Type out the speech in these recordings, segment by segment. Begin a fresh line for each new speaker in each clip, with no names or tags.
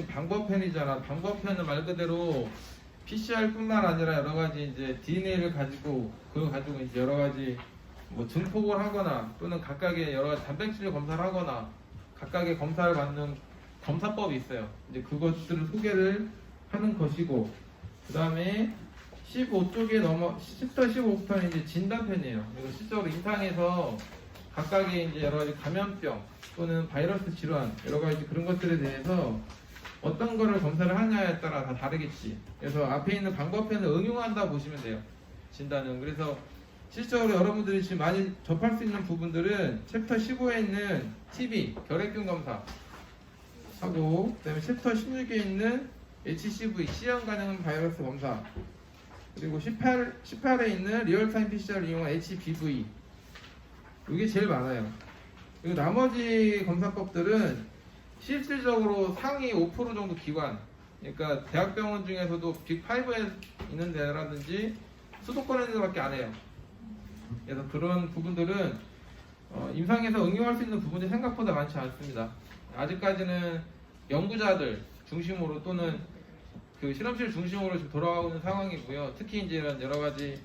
지금 방법편이잖아. 방법편은 말 그대로 PCR뿐만 아니라 여러 가지 이제 DNA를 가지고 그거 가지고 이제 여러 가지 뭐 증폭을 하거나 또는 각각의 여러 가지 단백질 검사를 하거나 각각의 검사를 받는 검사법이 있어요. 이제 그것들을 소개를 하는 것이고, 그 다음에 15쪽에 넘어 10터 15부터는 이제 진단편이에요. 그리고 실제로 임상에서 각각의 이제 여러 가지 감염병 또는 바이러스 질환 여러 가지 그런 것들에 대해서 어떤 거를 검사를 하냐에 따라 다 다르겠지. 그래서 앞에 있는 방법편을 응용한다 보시면 돼요. 진단은. 그래서 실제로 여러분들이 지금 많이 접할 수 있는 부분들은 챕터 15에 있는 TB 결핵균 검사 하고, 그다음에 챕터 16에 있는 HCV C형 간염 바이러스 검사, 그리고 18에 있는 리얼타임 PCR을 이용한 HBV, 이게 제일 많아요. 그리고 나머지 검사법들은 실질적으로 상위 5% 정도 기관, 그러니까 대학병원 중에서도 빅5에 있는 데라든지 수도권에 있는 데밖에 안 해요. 그래서 그런 부분들은 임상에서 응용할 수 있는 부분이 생각보다 많지 않습니다. 아직까지는 연구자들 중심으로 또는 그 실험실 중심으로 지금 돌아가고 있는 상황이고요. 특히 이제 이런 여러 가지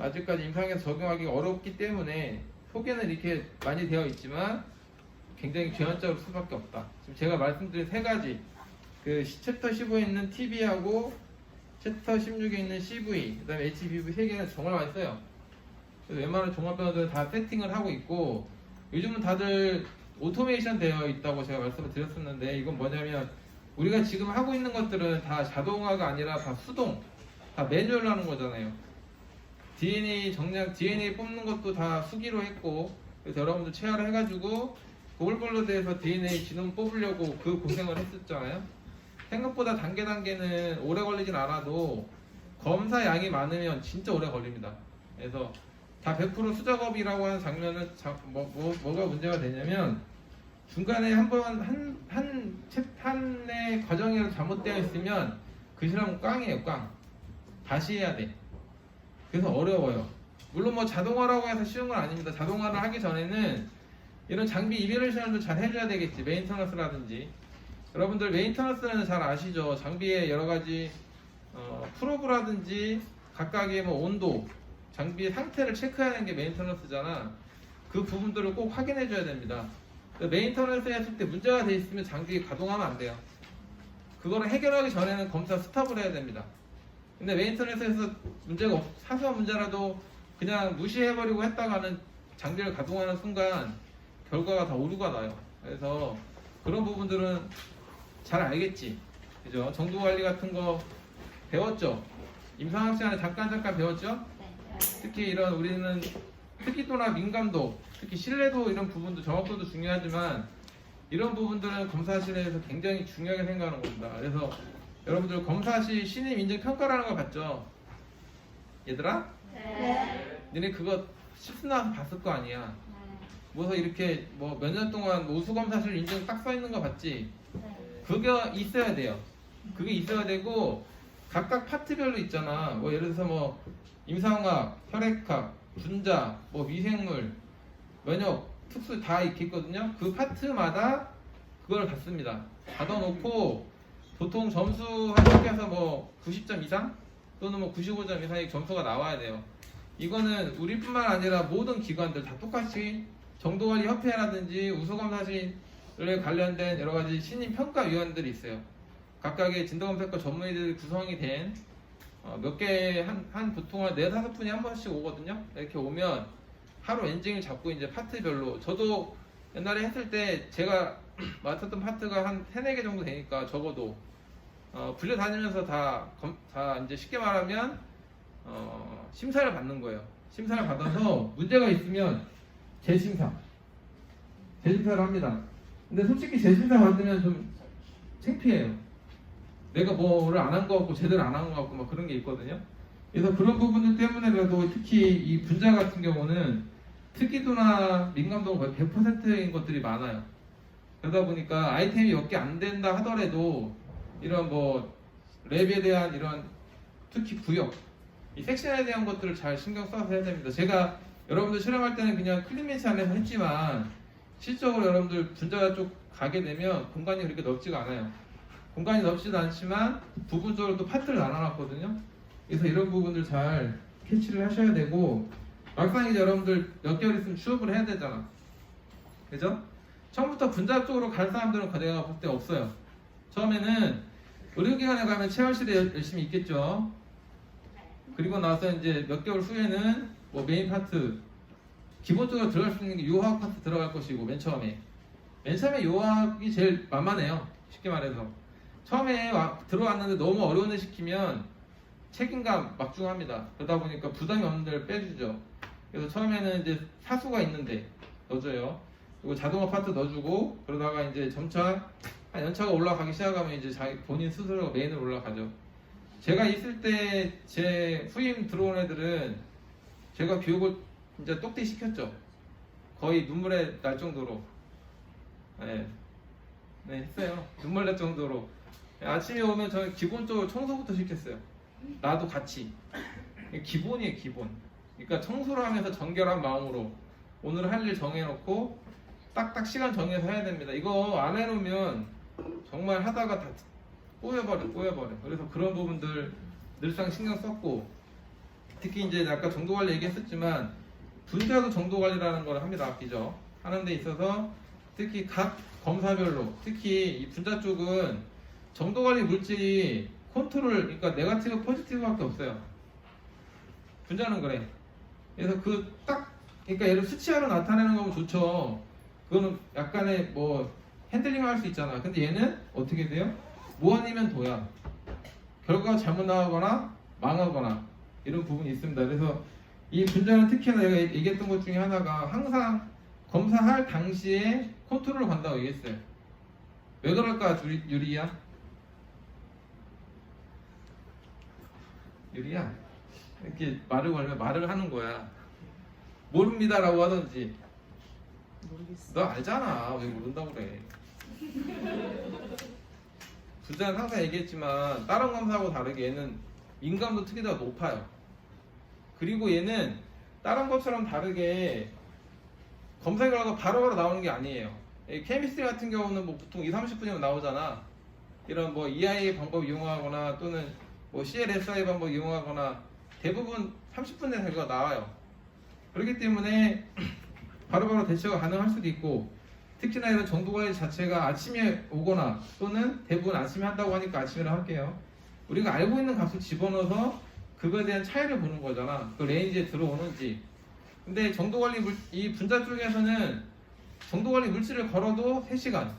아직까지 임상에서 적용하기 어렵기 때문에 소개는 이렇게 많이 되어 있지만 굉장히 제한적일 수밖에 없다. 지금 제가 말씀드린 세 가지, 그 챕터 15에 있는 TB하고 챕터 16에 있는 CV, 그 다음에 HBV 세 개는 정말 많이 써요. 그래서 웬만한 종합병원들은 다 세팅을 하고 있고, 요즘은 다들 오토메이션 되어 있다고 제가 말씀을 드렸었는데, 이건 뭐냐면 우리가 지금 하고 있는 것들은 다 자동화가 아니라 다 수동, 다 매뉴얼로 하는 거잖아요. DNA 정량, DNA 뽑는 것도 다 수기로 했고, 그래서 여러분들 체화를 해가지고 고글볼로드에서 DNA 지놈 뽑으려고 그 고생을 했었잖아요. 생각보다 단계는 오래 걸리진 않아도 검사 양이 많으면 진짜 오래 걸립니다. 그래서 다 100% 수작업이라고 하는 장면은 뭐가 문제가 되냐면, 중간에 한의 과정이라도 잘못되어 있으면 그 실험은 꽝이에요. 꽝. 다시 해야 돼. 그래서 어려워요. 물론 뭐 자동화라고 해서 쉬운 건 아닙니다. 자동화를 하기 전에는 이런 장비 이베루에이션도 잘 해줘야 되겠지. 메인터넌스라든지. 여러분들 메인터넌스는 잘 아시죠? 장비의 여러 가지 프로브라든지 각각의 뭐 온도, 장비의 상태를 체크하는 게 메인터넌스잖아. 그 부분들을 꼭 확인해 줘야 됩니다. 메인터넌스 했을 때 문제가 돼 있으면 장비 가동하면 안 돼요. 그거를 해결하기 전에는 검사 스탑을 해야 됩니다. 근데 메인터넌스에서 문제가 사소한 문제라도 그냥 무시해버리고 했다가는 장비를 가동하는 순간 결과가 다 오류가 나요. 그래서 그런 부분들은 잘 알겠지. 그죠? 정도관리 같은 거 배웠죠? 임상학 시간에 잠깐 배웠죠? 특히 이런 우리는 특이도나 민감도, 특히 신뢰도 이런 부분도 정확도도 중요하지만 이런 부분들은 검사실에서 굉장히 중요하게 생각하는 겁니다. 그래서 여러분들 검사실 신임 인증 평가라는 거 봤죠? 얘들아?
네.
너네 그거 실습 나와서 봤을 거 아니야? 뭐서 이렇게 뭐 몇 년 동안 우수검사실 인증 딱 써 있는 거 봤지? 그게 있어야 돼요. 그게 있어야 되고 각각 파트별로 있잖아. 뭐 예를 들어서 뭐 임상학, 혈액학, 분자, 뭐 미생물, 면역, 특수 다 이렇게 있거든요. 그 파트마다 그걸 받습니다. 받아놓고 보통 점수 합격해서 뭐 90점 이상 또는 뭐 95점 이상의 점수가 나와야 돼요. 이거는 우리뿐만 아니라 모든 기관들 다 똑같이 정도관리협회라든지 우수검사실에 관련된 여러 가지 신임평가위원들이 있어요. 각각의 진단검사과 전문의들이 구성이 된 몇 개, 보통 한 4-5분이 한 번씩 오거든요. 이렇게 오면 하루 엔징을 잡고 이제 파트별로, 저도 옛날에 했을 때 제가 맡았던 파트가 한 3-4개 정도 되니까 적어도 불려다니면서 다 이제 쉽게 말하면 심사를 받는 거예요. 심사를 받아서 문제가 있으면 재심사를 합니다. 근데 솔직히 재심사 받으면 좀 창피해요. 내가 뭐를 안 한 거 같고 제대로 안 한 거 같고 막 그런 게 있거든요. 그래서 그런 부분들 때문에라도 특히 이 분자 같은 경우는 특이도나 민감도가 거의 100%인 것들이 많아요. 그러다 보니까 아이템이 몇 개 안 된다 하더라도 이런 뭐 랩에 대한 이런 특히 구역, 이 섹션에 대한 것들을 잘 신경 써서 해야 됩니다. 제가 여러분들 실험할 때는 그냥 클린맨스 안에서 했지만 실적으로 여러분들 분자 쪽 가게 되면 공간이 그렇게 넓지가 않아요. 공간이 넓지도 않지만 부분적으로 또 파트를 나눠놨거든요. 그래서 이런 부분들 잘 캐치를 하셔야 되고, 막상 이제 여러분들 몇 개월 있으면 취업을 해야 되잖아. 그죠? 처음부터 분자 쪽으로 갈 사람들은 내가 볼 때 없어요. 처음에는 의료기관에 가면 체열실에 열심히 있겠죠. 그리고 나서 이제 몇 개월 후에는 뭐 메인 파트, 기본적으로 들어갈 수 있는 게 요화학 파트 들어갈 것이고, 맨 처음에 요화학이 제일 만만해요. 쉽게 말해서 처음에 들어왔는데 너무 어려운 애 시키면 책임감 막중합니다. 그러다 보니까 부담이 없는 데를 빼주죠. 그래서 처음에는 이제 사수가 있는데 넣어줘요. 그리고 자동화 파트 넣어주고, 그러다가 이제 점차 한 연차가 올라가기 시작하면 이제 자기 본인 스스로 메인으로 올라가죠. 제가 있을 때 제 후임 들어온 애들은 제가 교육을 진짜 똑띠 시켰죠. 거의 눈물에 날 정도로. 네, 했어요. 눈물 날 정도로. 아침에 오면 저는 기본적으로 청소부터 시켰어요. 나도 같이. 기본이에요, 기본. 그러니까 청소를 하면서 정결한 마음으로 오늘 할 일 정해놓고 딱딱 시간 정해서 해야 됩니다. 이거 안 해놓으면 정말 하다가 다 꼬여버려. 그래서 그런 부분들 늘상 신경 썼고, 특히 이제 아까 정도관리 얘기했었지만 분자도 정도관리라는 걸 합니다. 아끼죠. 하는 데 있어서 특히 각 검사별로, 특히 이 분자 쪽은 정도관리 물질이 컨트롤, 그러니까 네거티브 포지티브밖에 없어요. 분자는 그래. 그래서 그러니까 얘를 수치화로 나타내는 거면 좋죠. 그거는 약간의 뭐 핸들링 할 수 있잖아. 근데 얘는 어떻게 돼요? 뭐 아니면 도야. 결과가 잘못 나가거나 망하거나 이런 부분이 있습니다. 그래서 이 분자는 특히나 내가 얘기했던 것 중에 하나가 항상 검사할 당시에 컨트롤을 간다고 얘기했어요. 왜 그럴까, 유리야? 유리야? 이렇게 말을 걸면 말을 하는 거야. 모릅니다라고 하든지. 모르겠어. 너 알잖아. 왜 모른다고 그래. 분자는 항상 얘기했지만 다른 검사하고 다르게 얘는 민감도 특이도가 높아요. 그리고 얘는 다른 것처럼 다르게 검사 결과가 바로바로 나오는 게 아니에요. 케미스트리 같은 경우는 뭐 보통 20-30분이면 나오잖아. 이런 뭐 EIA 방법 이용하거나 또는 뭐 CLSI 방법 이용하거나 대부분 30분 내에 결과가 나와요. 그렇기 때문에 바로바로 대처가 가능할 수도 있고, 특히나 이런 정도관리 자체가 아침에 오거나 또는 대부분 아침에 한다고 하니까 아침이라 할게요. 우리가 알고 있는 값을 집어넣어서 그거에 대한 차이를 보는 거잖아. 그 레인지에 들어오는지. 근데 정도관리 이 분자 쪽에서는 정도관리 물질을 걸어도 3시간,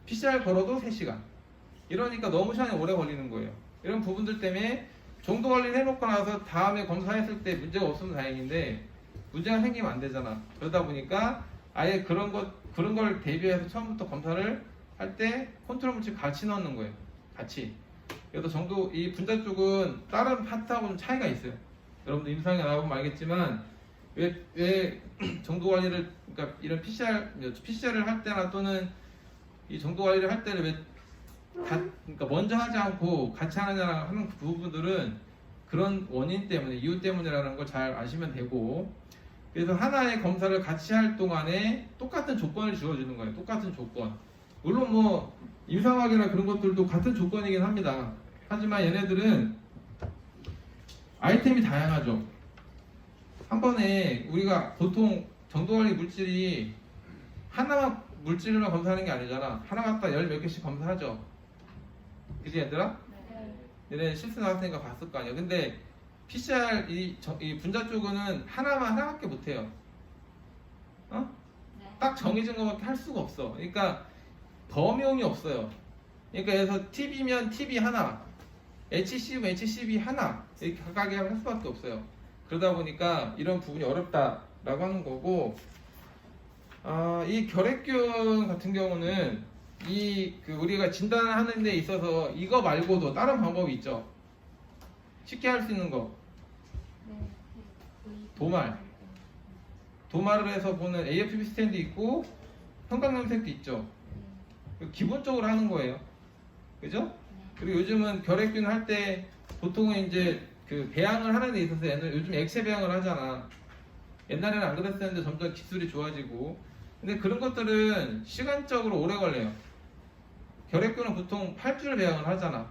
PCR 걸어도 3시간. 이러니까 너무 시간이 오래 걸리는 거예요. 이런 부분들 때문에 정도관리를 해놓고 나서 다음에 검사했을 때 문제가 없으면 다행인데 문제가 생기면 안 되잖아. 그러다 보니까 아예 그런 걸 대비해서 처음부터 검사를 할 때 컨트롤 물질 같이 넣는 거예요. 같이. 그래서 이 분자 쪽은 다른 파트하고 좀 차이가 있어요. 여러분들 임상에 나와보면 알겠지만 왜 정도 관리를, 그러니까 이런 PCR을 할 때나 또는 이 정도 관리를 할 때는 그러니까 먼저 하지 않고 같이 하는 부분들은 그런 원인 때문에, 이유 때문이라는 걸 잘 아시면 되고, 그래서 하나의 검사를 같이 할 동안에 똑같은 조건을 지어주는 거예요. 똑같은 조건. 물론 뭐 임상학이나 그런 것들도 같은 조건이긴 합니다. 하지만 얘네들은 아이템이 다양하죠. 한 번에 우리가 보통 정도관리 물질이 하나만 물질만 검사하는 게 아니잖아. 하나 갖다 열 몇 개씩 검사하죠. 그지 얘들아? 얘네 실습 나왔으니까 봤을 거 아니야. 근데 PCR 이 분자 쪽은 하나밖에 못해요. 딱 정해진 것밖에 할 수가 없어. 그러니까 범용이 없어요. 그러니까 그래서 TB면 TB 하나, HC면 HCB 하나, 이렇게 각각에 할 수밖에 없어요. 그러다 보니까 이런 부분이 어렵다라고 하는 거고, 이 결핵균 같은 경우는 우리가 진단을 하는 데 있어서 이거 말고도 다른 방법이 있죠. 쉽게 할 수 있는 거. 도말을 해서 보는 AFP 스탠드 있고 형광염색도 있죠. 기본적으로 하는 거예요. 그죠? 그리고 요즘은 결핵균 할 때 보통은 이제 그 배양을 하는 데 있어서 요즘 액체 배양을 하잖아. 옛날에는 안 그랬었는데 점점 기술이 좋아지고. 근데 그런 것들은 시간적으로 오래 걸려요. 결핵균은 보통 8주를 배양을 하잖아.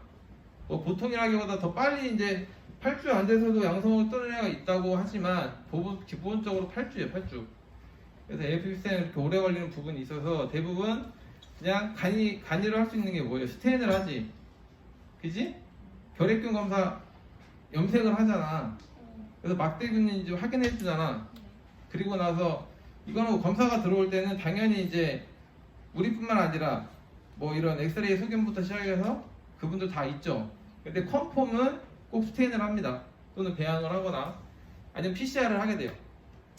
뭐 보통이라기보다 더 빨리 이제 8주 안 돼서도 양성을 뜨는 애가 있다고 하지만 기본적으로 8주예요, 8주. 그래서 AFPC는 이렇게 오래 걸리는 부분이 있어서 대부분 그냥 간이를 할 수 있는 게 뭐예요? 스테인을 하지. 그지? 결핵균 검사 염색을 하잖아. 그래서 막대균인지 확인해 주잖아. 그리고 나서 이거는 검사가 들어올 때는 당연히 이제 우리뿐만 아니라 뭐 이런 엑스레이 소견부터 시작해서 그분들 다 있죠. 근데 컨펌은 꼭 스테인을 합니다. 또는 배양을 하거나 아니면 PCR을 하게 돼요.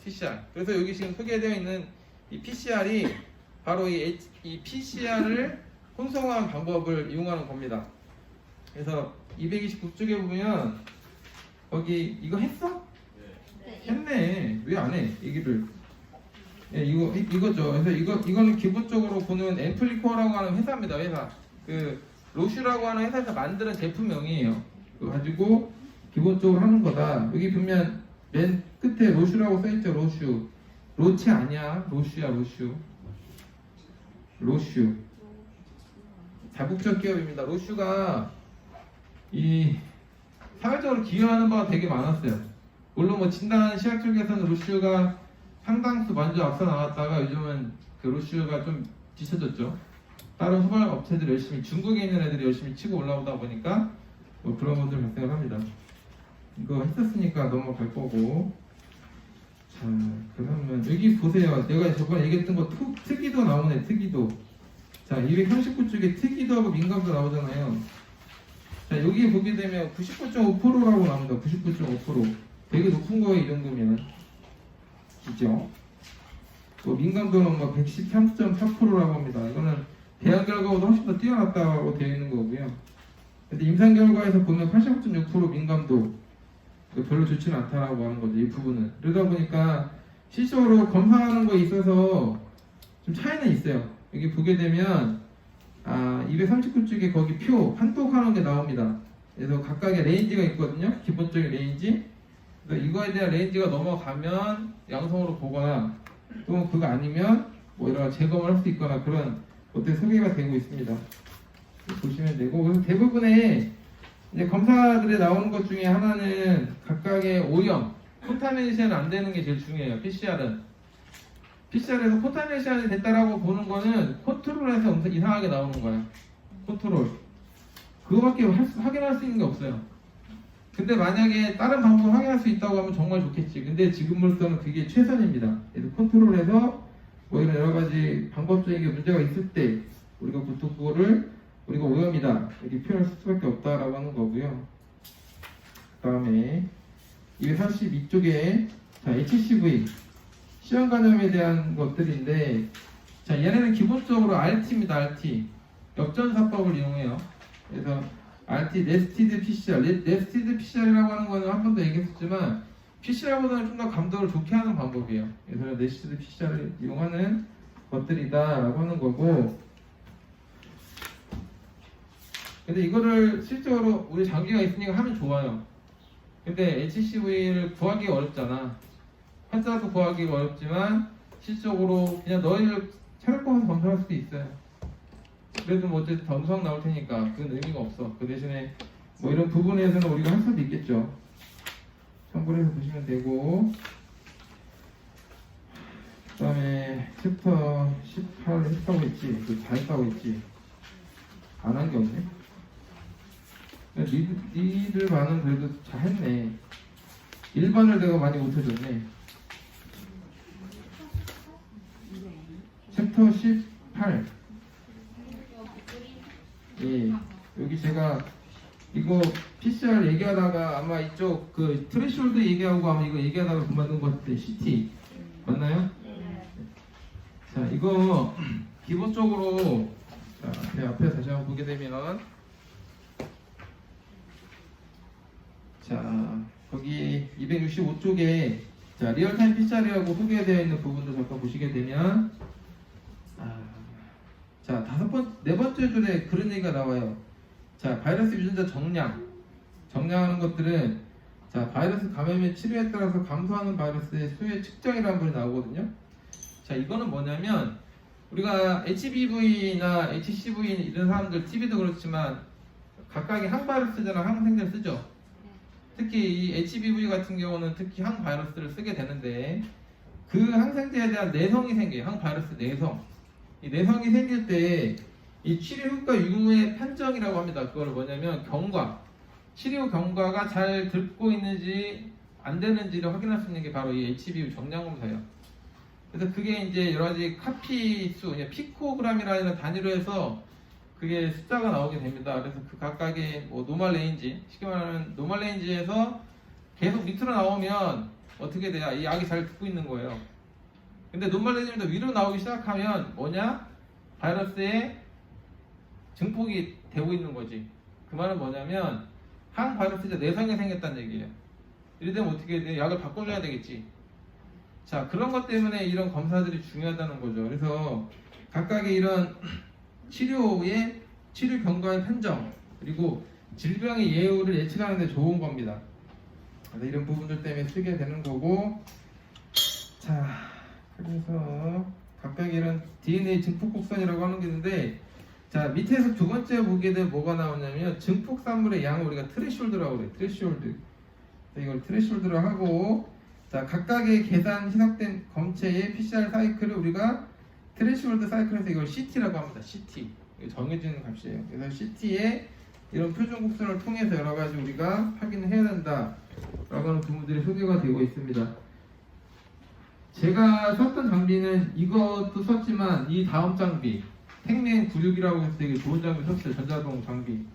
PCR. 그래서 여기 지금 소개되어 있는 이 PCR이 바로 이 PCR을 혼성화한 방법을 이용하는 겁니다. 그래서 229쪽에 보면 거기 이거 했어?
네.
했네. 왜 안 해? 얘기를. 예, 이거죠. 그래서 이거는 기본적으로 보는 앰플리코어라고 하는 회사입니다. 회사. 그 로슈라고 하는 회사에서 만드는 제품명이에요. 그거 가지고 기본적으로 하는 거다. 여기 보면 맨 끝에 로슈라고 써있죠. 로슈. 로치 아니야. 로슈야, 로슈. 로슈. 다국적 기업입니다. 로슈가 이 사회적으로 기여하는 바가 되게 많았어요. 물론 뭐 진단 시약 쪽에서는 로슈가 상당수 먼저 앞서 나갔다가 요즘은 그 로슈가 좀 뒤쳐졌죠. 다른 후발 업체들 열심히 중국에 있는 애들이 열심히 치고 올라오다 보니까 뭐 그런 것들 발생을 합니다. 이거 했었으니까 넘어갈 거고. 자, 그러면 여기 보세요. 내가 저번에 얘기했던 거 특이도 나오네. 특이도. 자, 239쪽에 특이도하고 민감도 나오잖아요. 자, 여기 보게 되면 99.5%라고 나옵니다. 99.5%. 되게 높은 거예요, 이 정도면. 그죠? 또 민감도는 뭐 113.4%라고 합니다. 이거는 배양 결과보다 훨씬 더 뛰어났다고 되어 있는 거고요. 근데 임상 결과에서 보면 85.6% 민감도 별로 좋지는 않다라고 하는 거죠. 이 부분은. 그러다 보니까 실질적으로 검사하는 거에 있어서 좀 차이는 있어요. 여기 보게 되면 239쪽에 거기 표 판독하는 게 나옵니다. 그래서 각각의 레인지가 있거든요. 기본적인 레인지. 그래서 이거에 대한 레인지가 넘어가면 양성으로 보거나 또 그거 아니면 뭐 이런 재검을 할 수 있거나 그런 것들이 소개가 되고 있습니다. 보시면 되고, 그래서 대부분의 이제 검사들에 나오는 것 중에 하나는 각각의 오염, 콘타미네이션 안 되는 게 제일 중요해요. PCR에서 콘타미네이션이 됐다라고 보는 거는 컨트롤에서 엄청 이상하게 나오는 거예요. 컨트롤. 그거밖에 확인할 수 있는 게 없어요. 근데 만약에 다른 방법을 확인할 수 있다고 하면 정말 좋겠지. 근데 지금으로서는 그게 최선입니다. 그래서 컨트롤해서 뭐 이런 여러 가지 방법적인 게 문제가 있을 때 우리가 보통 그거를 우리가 오염이다 이렇게 표현할 수밖에 없다라고 하는 거고요. 그 다음에 242쪽에 HCV 시험 간염에 대한 것들인데, 자, 얘네는 기본적으로 RT입니다. RT 역전사법을 이용해요. 그래서 RT 네스티드 PCR, 네스티드 PCR이라고 하는 거는 한 번 더 얘기했었지만 PCR보다는 좀 더 감도를 좋게 하는 방법이에요. 그래서 네스티드 PCR을 이용하는 것들이다라고 하는 거고. 근데 이거를 실제로 우리 장기가 있으니까 하면 좋아요. 근데 HCV를 구하기가 어렵잖아. 환자도 구하기가 어렵지만 실적으로 그냥 너희를 혈액 검사 검사할 수도 있어요. 그래도 뭐 어쨌든 덤성 나올 테니까 그건 의미가 없어. 그 대신에 뭐 이런 부분에서는 우리가 할 수도 있겠죠. 참고해서 보시면 되고, 그 다음에 챕터 18 했다고 했지. 다 했다고 했지. 안 한 게 없네. 니들 반은 그래도 잘 했네. 1번을 내가 많이 못해줬네. 챕터 18. 예, 여기 제가 이거 PCR 얘기하다가 아마 이쪽 그 트레시홀드 얘기하고 아마 이거 얘기하다가 그만둔 것 같은데 CT 맞나요? 자, 이거 기본적으로 자, 앞에 다시 한번 보게 되면 자, 거기 265쪽에 자, 리얼타임 PCR이라고 소개되어 있는 부분도 잠깐 보시게 되면 자, 네 번째 줄에 그런 얘기가 나와요. 자, 바이러스 유전자 정량하는 것들은 자, 바이러스 감염의 치료에 따라서 감소하는 바이러스의 수의 측정이라는 부분이 나오거든요. 자, 이거는 뭐냐면 우리가 HBV나 HCV 이런 사람들 TB도 그렇지만 각각의 항바이러스잖아, 항생제를 쓰죠. 특히 이 HBV 같은 경우는 특히 항바이러스를 쓰게 되는데 그 항생제에 대한 내성이 생겨요. 항바이러스 내성. 이 내성이 생길 때 이 치료 효과 유무의 판정이라고 합니다. 그걸 뭐냐면 경과. 치료 경과가 잘 듣고 있는지 안 되는지를 확인할 수 있는 게 바로 이 HBV 정량 검사예요. 그래서 그게 이제 여러 가지 카피수, 그냥 피코그램이라는 단위로 해서 그게 숫자가 나오게 됩니다. 그래서 그 각각의 뭐 노멀 레인지, 쉽게 말하면 노멀 레인지에서 계속 밑으로 나오면 어떻게 돼요? 이 약이 잘 듣고 있는 거예요. 근데 노멀 레인지보다 위로 나오기 시작하면 뭐냐? 바이러스의 증폭이 되고 있는 거지. 그 말은 뭐냐면 항바이러스가 내성이 생겼다는 얘기예요. 이래 되면 어떻게 돼? 약을 바꿔줘야 되겠지. 자, 그런 것 때문에 이런 검사들이 중요하다는 거죠. 그래서 각각의 이런 치료의 치료 경과의 판정 그리고 질병의 예후를 예측하는 데 좋은 겁니다. 그래서 이런 부분들 때문에 쓰게 되는 거고, 자, 그래서 각각의 이런 DNA 증폭 곡선이라고 하는 게 있는데, 자, 밑에서 두 번째 보게 되면 뭐가 나오냐면 증폭산물의 양을 우리가 트레시홀드라고 그래요. 트레시홀드. 이걸 트레시홀드로 하고, 자, 각각의 계산 희석된 검체의 PCR 사이클을 우리가 트레시홀드 사이클에서 이걸 CT라고 합니다. CT. 이거 정해지는 값이에요. 그래서 CT에 이런 표준 곡선을 통해서 여러 가지 우리가 확인을 해야 된다. 라고 하는 부분들이 소개가 되고 있습니다. 제가 썼던 장비는 이것도 썼지만 이 다음 장비 택맨 96이라고 해서 되게 좋은 장비 썼어요. 전자동 장비.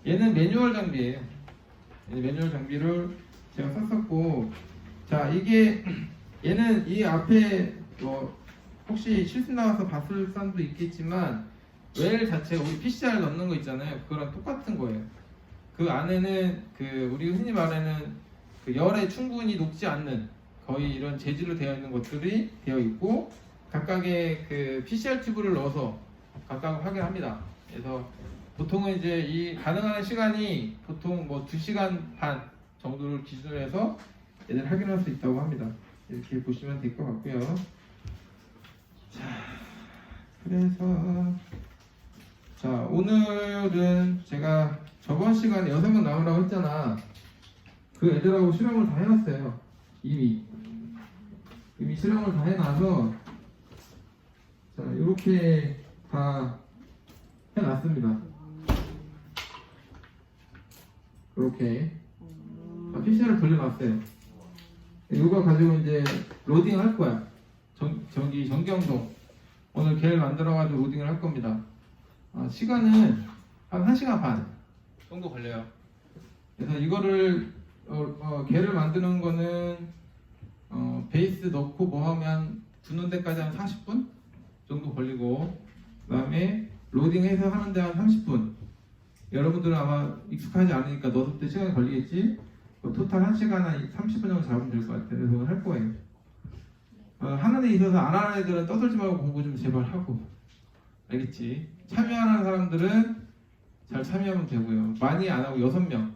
얘는 매뉴얼 장비예요. 얘는 매뉴얼 장비를 제가 썼었고, 자, 이게 얘는 이 앞에 뭐 혹시 실수 나와서 봤을 사람도 있겠지만 웰 자체 우리 PCR 넣는 거 있잖아요. 그거랑 똑같은 거예요. 그 안에는 그 우리 흔히 말하는 그 열에 충분히 녹지 않는 거의 이런 재질로 되어 있는 것들이 되어 있고, 각각의 그 PCR 튜브를 넣어서 각각 확인합니다. 그래서 보통은 이제 이 가능한 시간이 보통 뭐 2시간 반 정도를 기준으로 해서 얘들 확인할 수 있다고 합니다. 이렇게 보시면 될 것 같고요. 자, 그래서 자, 오늘은 제가 저번 시간에 6명 나오라고 했잖아. 그 애들하고 실험을 다 해놨어요. 이미 실험을 다 해놔서 자, 이렇게 다 해놨습니다. 이렇게 PCR을 돌려놨어요. 이거 가지고 이제 로딩을 할 거야. 저기 정경동 오늘 걔를 만들어가지고 로딩을 할 겁니다. 시간은 한 1시간 반 정도 걸려요. 그래서 이거를 걔를 만드는 거는 베이스 넣고 뭐 하면 두는 데까지 한 40분 정도 걸리고, 그 다음에 로딩해서 하는데 한 30분. 여러분들은 아마 익숙하지 않으니까 넣을 때 시간이 걸리겠지? 토탈 1시간 한 30분 정도 잡으면 될 것 같아요. 그래서 오늘 할 거예요. 하는 데 있어서 안 하는 애들은 떠들지 말고 공부 좀 제발 하고. 알겠지? 참여하는 사람들은 잘 참여하면 되고요. 많이 안 하고 6명.